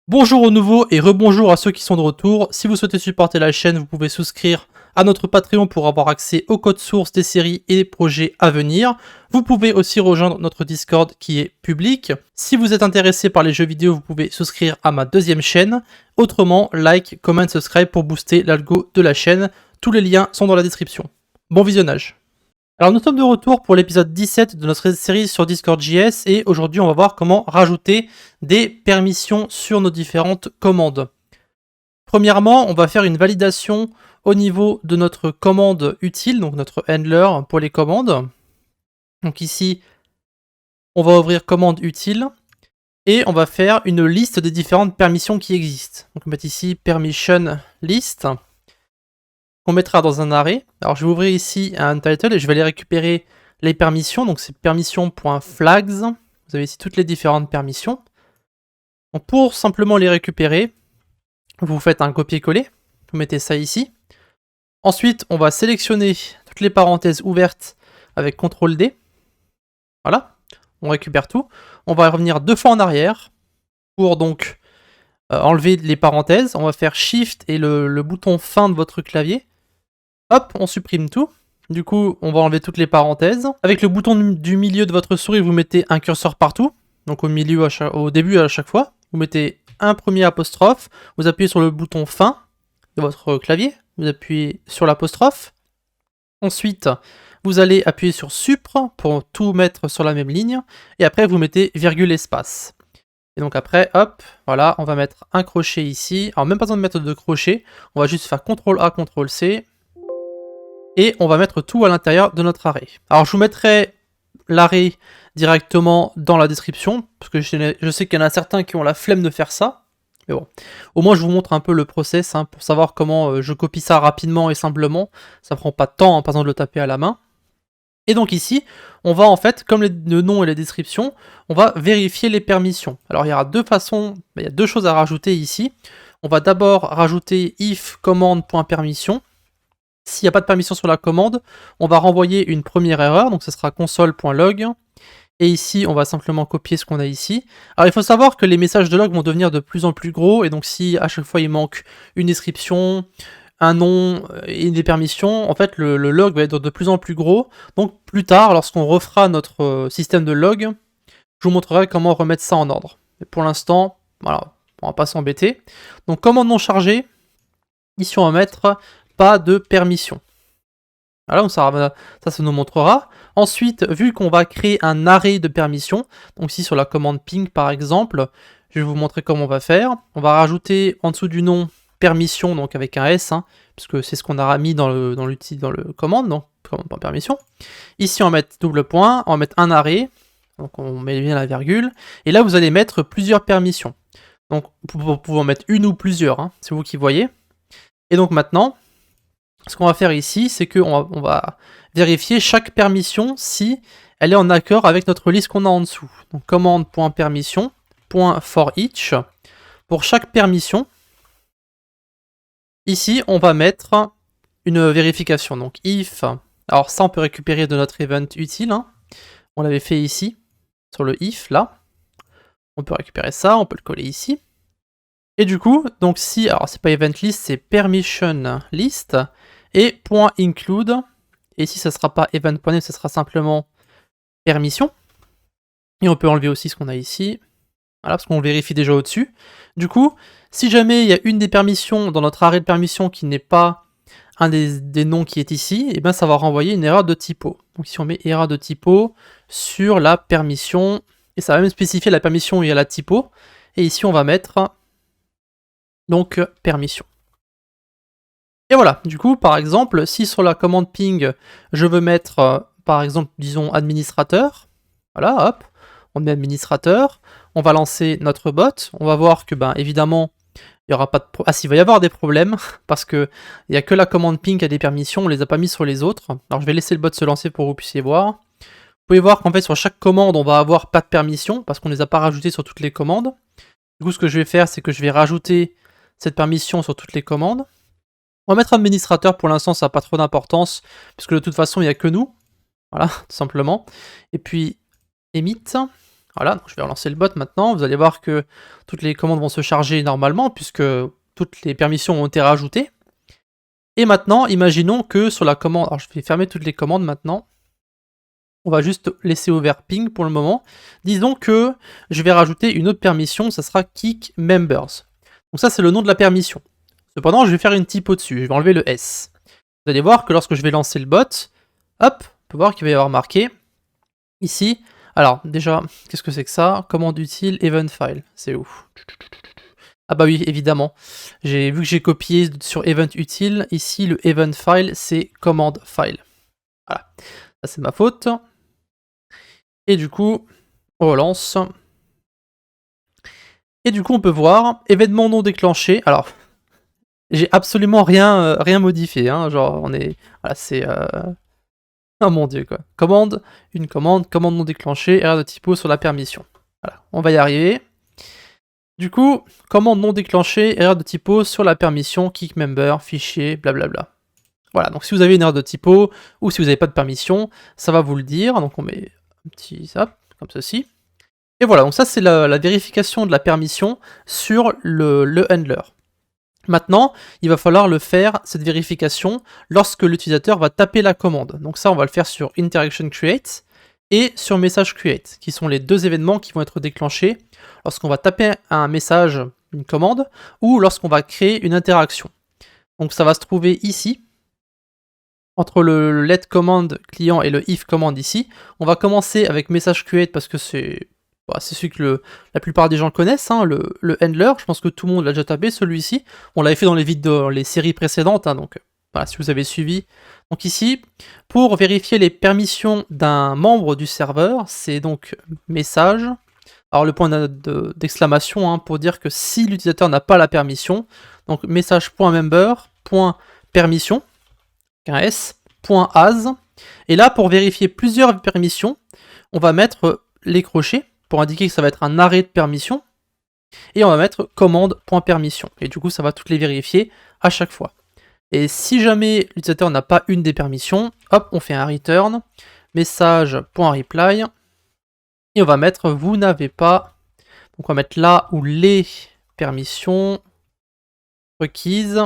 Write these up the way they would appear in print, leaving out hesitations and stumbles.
Bonjour aux nouveaux et rebonjour à ceux qui sont de retour. Si vous souhaitez supporter la chaîne, vous pouvez souscrire à notre Patreon pour avoir accès au code source des séries et des projets à venir. Vous pouvez aussi rejoindre notre Discord qui est public. Si vous êtes intéressé par les jeux vidéo, vous pouvez souscrire à ma deuxième chaîne. Autrement, like, comment, subscribe pour booster l'algo de la chaîne. Tous les liens sont dans la description. Bon visionnage. Alors nous sommes de retour pour l'épisode 17 de notre série sur Discord.js et aujourd'hui on va voir comment rajouter des permissions sur nos différentes commandes. Premièrement, on va faire une validation au niveau de notre commande utile, donc notre handler pour les commandes. Donc ici, on va ouvrir commande utile et on va faire une liste des différentes permissions qui existent. Donc on va mettre ici permission list. On mettra dans un arrêt. Alors je vais ouvrir ici un title et je vais aller récupérer les permissions. Donc c'est permission.flags. Vous avez ici toutes les différentes permissions. Donc pour simplement les récupérer, vous faites un copier-coller. Vous mettez ça ici. Ensuite, on va sélectionner toutes les parenthèses ouvertes avec CTRL-D. Voilà. On récupère tout. On va revenir 2 fois en arrière pour donc enlever les parenthèses. On va faire Shift et le bouton fin de votre clavier. Hop, on supprime tout. Du coup, on va enlever toutes les parenthèses. Avec le bouton du milieu de votre souris, vous mettez un curseur partout. Donc au milieu, au début à chaque fois. Vous mettez un premier apostrophe. Vous appuyez sur le bouton fin de votre clavier. Vous appuyez sur l'apostrophe. Ensuite, vous allez appuyer sur Supr pour tout mettre sur la même ligne. Et après, vous mettez virgule espace. Et donc après, hop, voilà, on va mettre un crochet ici. Alors même pas besoin de mettre de crochet. On va juste faire CTRL A, CTRL C. Et on va mettre tout à l'intérieur de notre arrêt. Alors je vous mettrai l'arrêt directement dans la description, parce que je sais qu'il y en a certains qui ont la flemme de faire ça. Mais bon, au moins je vous montre un peu le process pour savoir comment je copie ça rapidement et simplement. Ça prend pas de temps, pas besoin de le taper à la main. Et donc ici, on va en fait, comme le nom et les descriptions, on va vérifier les permissions. Alors il y aura deux façons, il y a deux choses à rajouter ici. On va d'abord rajouter if command.permission. S'il n'y a pas de permission sur la commande, on va renvoyer une première erreur, donc ce sera console.log. Et ici, on va simplement copier ce qu'on a ici. Alors il faut savoir que les messages de log vont devenir de plus en plus gros, et donc si à chaque fois il manque une description, un nom et des permissions, en fait le log va être de plus en plus gros. Donc plus tard, lorsqu'on refera notre système de log, je vous montrerai comment remettre ça en ordre. Mais pour l'instant, voilà, on va pas s'embêter. Donc commande non chargée, ici on va mettre pas de permission. Voilà, donc ça nous montrera. Ensuite, vu qu'on va créer un arrêt de permission, donc ici sur la commande ping par exemple, je vais vous montrer comment on va faire. On va rajouter en dessous du nom permission, donc avec un S, puisque c'est ce qu'on a mis dans le commande, donc commande permission. Ici on va mettre double point, on va mettre un arrêt, donc on met bien la virgule, et là vous allez mettre plusieurs permissions. Donc vous pouvez en mettre une ou plusieurs, c'est vous qui voyez. Et donc maintenant, ce qu'on va faire ici, c'est qu'on va vérifier chaque permission si elle est en accord avec notre liste qu'on a en dessous. Donc commande.permission.forEach. Pour chaque permission, ici on va mettre une vérification. Donc if, alors ça on peut récupérer de notre event utile. On l'avait fait ici, sur le if là. On peut récupérer ça, on peut le coller ici. Et du coup, donc si, alors c'est pas event list, c'est permission list. Et .include, et ici ça sera pas event.name, ça sera simplement permission. Et on peut enlever aussi ce qu'on a ici, voilà, parce qu'on vérifie déjà au-dessus. Du coup, si jamais il y a une des permissions dans notre arrêt de permission qui n'est pas un des noms qui est ici, et bien ça va renvoyer une erreur de typo. Donc ici on met erreur de typo sur la permission, et ça va même spécifier la permission où il y a la typo, et ici on va mettre donc permission. Et voilà, du coup, par exemple, si sur la commande ping, je veux mettre, par exemple, disons, administrateur, voilà, hop, on met administrateur, on va lancer notre bot, on va voir que, ben, évidemment, il n'y aura pas de problème. Ah si, il va y avoir des problèmes, parce que il n'y a que la commande ping qui a des permissions, on ne les a pas mis sur les autres. Alors, je vais laisser le bot se lancer pour que vous puissiez voir. Vous pouvez voir qu'en fait, sur chaque commande, on va avoir pas de permission, parce qu'on ne les a pas rajoutées sur toutes les commandes. Du coup, ce que je vais faire, c'est que je vais rajouter cette permission sur toutes les commandes. On va mettre administrateur pour l'instant, ça n'a pas trop d'importance, puisque de toute façon, il n'y a que nous. Voilà, tout simplement. Et puis, emit. Voilà, donc je vais relancer le bot maintenant. Vous allez voir que toutes les commandes vont se charger normalement puisque toutes les permissions ont été rajoutées. Et maintenant, imaginons que sur la commande... Alors je vais fermer toutes les commandes maintenant. On va juste laisser ouvert ping pour le moment. Disons que je vais rajouter une autre permission, ça sera kick members. Donc ça c'est le nom de la permission. Cependant je vais faire une typo dessus, je vais enlever le S. Vous allez voir que lorsque je vais lancer le bot, hop, on peut voir qu'il va y avoir marqué ici. Alors déjà, qu'est-ce que c'est que ça? Commande utile, event file, c'est où? Ah bah oui, évidemment. Vu que j'ai copié sur event utile, ici le event file c'est command file. Voilà, ça c'est ma faute. Et du coup, on relance. Et du coup, on peut voir événement non déclenché. Alors, j'ai absolument rien modifié. Hein. Genre, on est. Voilà, c'est. Oh mon dieu, quoi. Commande non déclenchée, erreur de typo sur la permission. Voilà, on va y arriver. Du coup, commande non déclenchée, erreur de typo sur la permission, kick member, fichier, blablabla. Voilà, donc si vous avez une erreur de typo ou si vous n'avez pas de permission, ça va vous le dire. Donc on met un petit hop, comme ceci. Et voilà, donc ça c'est la vérification de la permission sur le handler. Maintenant, il va falloir le faire, cette vérification, lorsque l'utilisateur va taper la commande. Donc ça, on va le faire sur Interaction Create et sur Message Create, qui sont les deux événements qui vont être déclenchés lorsqu'on va taper un message, une commande, ou lorsqu'on va créer une interaction. Donc ça va se trouver ici, entre le let command client et le if command ici. On va commencer avec Message Create parce que c'est celui que la plupart des gens connaissent, hein, le handler. Je pense que tout le monde l'a déjà tapé, celui-ci. On l'avait fait dans les séries précédentes, hein, donc voilà, si vous avez suivi. Donc ici, pour vérifier les permissions d'un membre du serveur, c'est donc message. Alors le point d'exclamation hein, pour dire que si l'utilisateur n'a pas la permission, donc message.member.permission, .as. Et là, pour vérifier plusieurs permissions, on va mettre les crochets pour indiquer que ça va être un arrêt de permission. Et on va mettre commande.permission. Et du coup, ça va toutes les vérifier à chaque fois. Et si jamais l'utilisateur n'a pas une des permissions, hop, on fait un return, message.reply. Et on va mettre vous n'avez pas. Donc on va mettre là où les permissions requises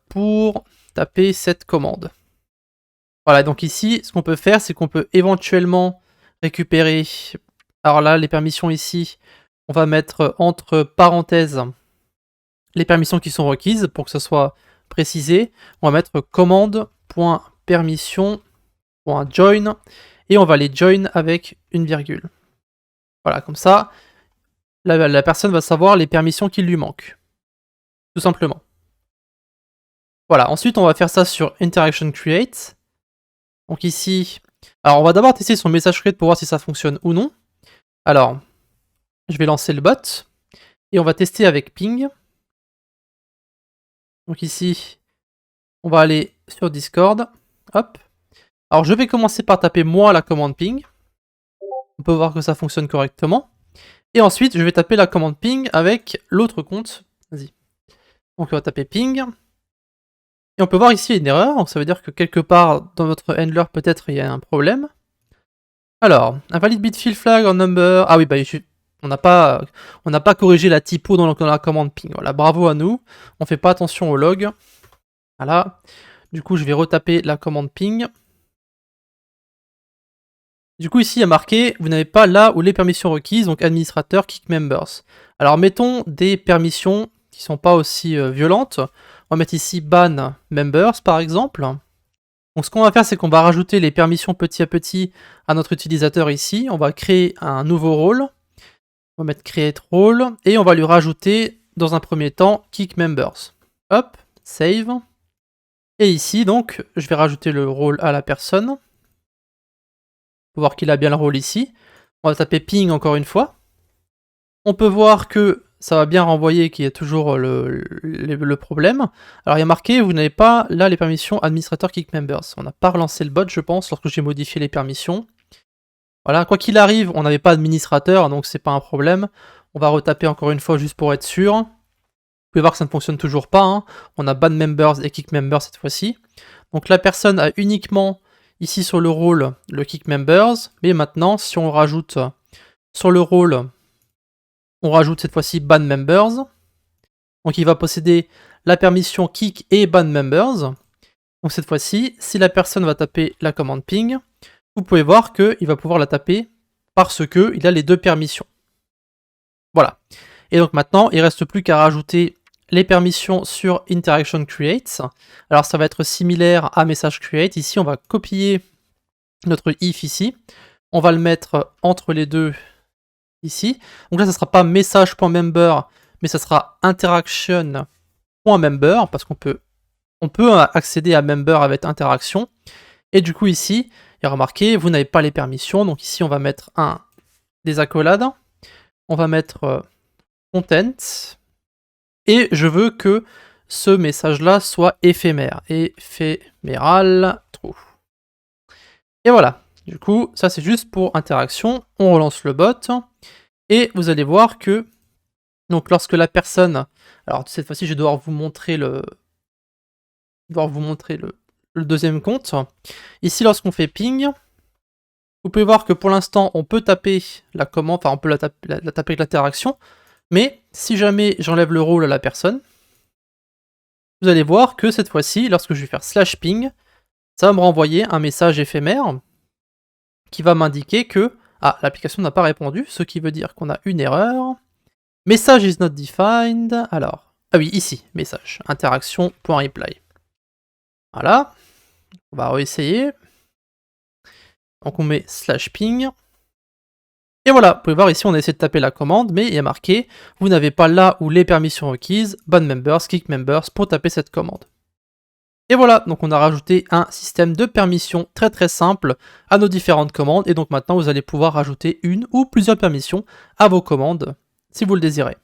pour taper cette commande. Voilà, donc ici, ce qu'on peut faire, c'est qu'on peut éventuellement récupérer... Alors là, les permissions ici, on va mettre entre parenthèses les permissions qui sont requises pour que ce soit précisé. On va mettre commande.permission.join et on va les join avec une virgule. Voilà, comme ça, la personne va savoir les permissions qui lui manquent. Tout simplement. Voilà, ensuite on va faire ça sur Interaction Create. Donc ici, alors on va d'abord tester son message create pour voir si ça fonctionne ou non. Alors, je vais lancer le bot et on va tester avec ping. Donc ici, on va aller sur Discord. Hop. Alors je vais commencer par taper moi la commande ping. On peut voir que ça fonctionne correctement. Et ensuite, je vais taper la commande ping avec l'autre compte. Vas-y. Donc on va taper ping. Et on peut voir ici une erreur, donc ça veut dire que quelque part dans notre handler peut-être il y a un problème. Alors, invalide bit field flag en number. Ah oui, bah on n'a pas corrigé la typo dans la commande ping. Voilà, bravo à nous. On fait pas attention au log. Voilà. Du coup, je vais retaper la commande ping. Du coup, ici, il y a marqué, vous n'avez pas là où les permissions requises, donc administrateur, kick members. Alors, mettons des permissions qui sont pas aussi violentes. On va mettre ici ban members, par exemple. Donc, ce qu'on va faire, c'est qu'on va rajouter les permissions petit à petit à notre utilisateur ici. On va créer un nouveau rôle. On va mettre create role et on va lui rajouter, dans un premier temps, kick members. Hop, save. Et ici, donc, je vais rajouter le rôle à la personne. Pour voir qu'il a bien le rôle ici. On va taper ping encore une fois. On peut voir que ça va bien renvoyer qu'il y a toujours le problème. Alors il y a marqué, vous n'avez pas là les permissions administrateur kick members. On n'a pas relancé le bot, je pense, lorsque j'ai modifié les permissions. Voilà, quoi qu'il arrive, on n'avait pas administrateur, donc c'est pas un problème. On va retaper encore une fois juste pour être sûr. Vous pouvez voir que ça ne fonctionne toujours pas. Hein. On a ban members et kick members cette fois-ci. Donc la personne a uniquement ici sur le rôle le kick members, mais maintenant si on rajoute sur le rôle, on rajoute cette fois-ci ban members, donc il va posséder la permission kick et ban members. Donc cette fois-ci, si la personne va taper la commande ping, vous pouvez voir qu'il va pouvoir la taper parce qu'il a les deux permissions. Voilà. Et donc maintenant, il ne reste plus qu'à rajouter les permissions sur interaction create. Alors ça va être similaire à message create. Ici, on va copier notre if ici. On va le mettre entre les deux ici. Donc là, ça ne sera pas message.member, mais ça sera interaction.member parce qu'on peut accéder à member avec interaction. Et du coup ici, il y a remarqué, vous n'avez pas les permissions. Donc ici, on va mettre des accolades. On va mettre content. Et je veux que ce message-là soit éphémère. Éphéméral true. Et voilà. Du coup, ça c'est juste pour interaction. On relance le bot. Et vous allez voir que, donc lorsque la personne... Alors cette fois-ci, je vais devoir vous montrer le deuxième compte. Ici, lorsqu'on fait ping, vous pouvez voir que pour l'instant, on peut taper la commande, enfin on peut la taper avec l'interaction, mais si jamais j'enlève le rôle à la personne, vous allez voir que cette fois-ci, lorsque je vais faire /ping, ça va me renvoyer un message éphémère qui va m'indiquer que l'application n'a pas répondu, ce qui veut dire qu'on a une erreur. Message is not defined. Alors, oui, ici, message, interaction.reply. Voilà, on va réessayer. Donc on met /ping. Et voilà, vous pouvez voir ici, on a essayé de taper la commande, mais il y a marqué, vous n'avez pas là où les permissions requises, ban members, kick members, pour taper cette commande. Et voilà, donc on a rajouté un système de permissions très très simple à nos différentes commandes, et donc maintenant vous allez pouvoir rajouter une ou plusieurs permissions à vos commandes, si vous le désirez.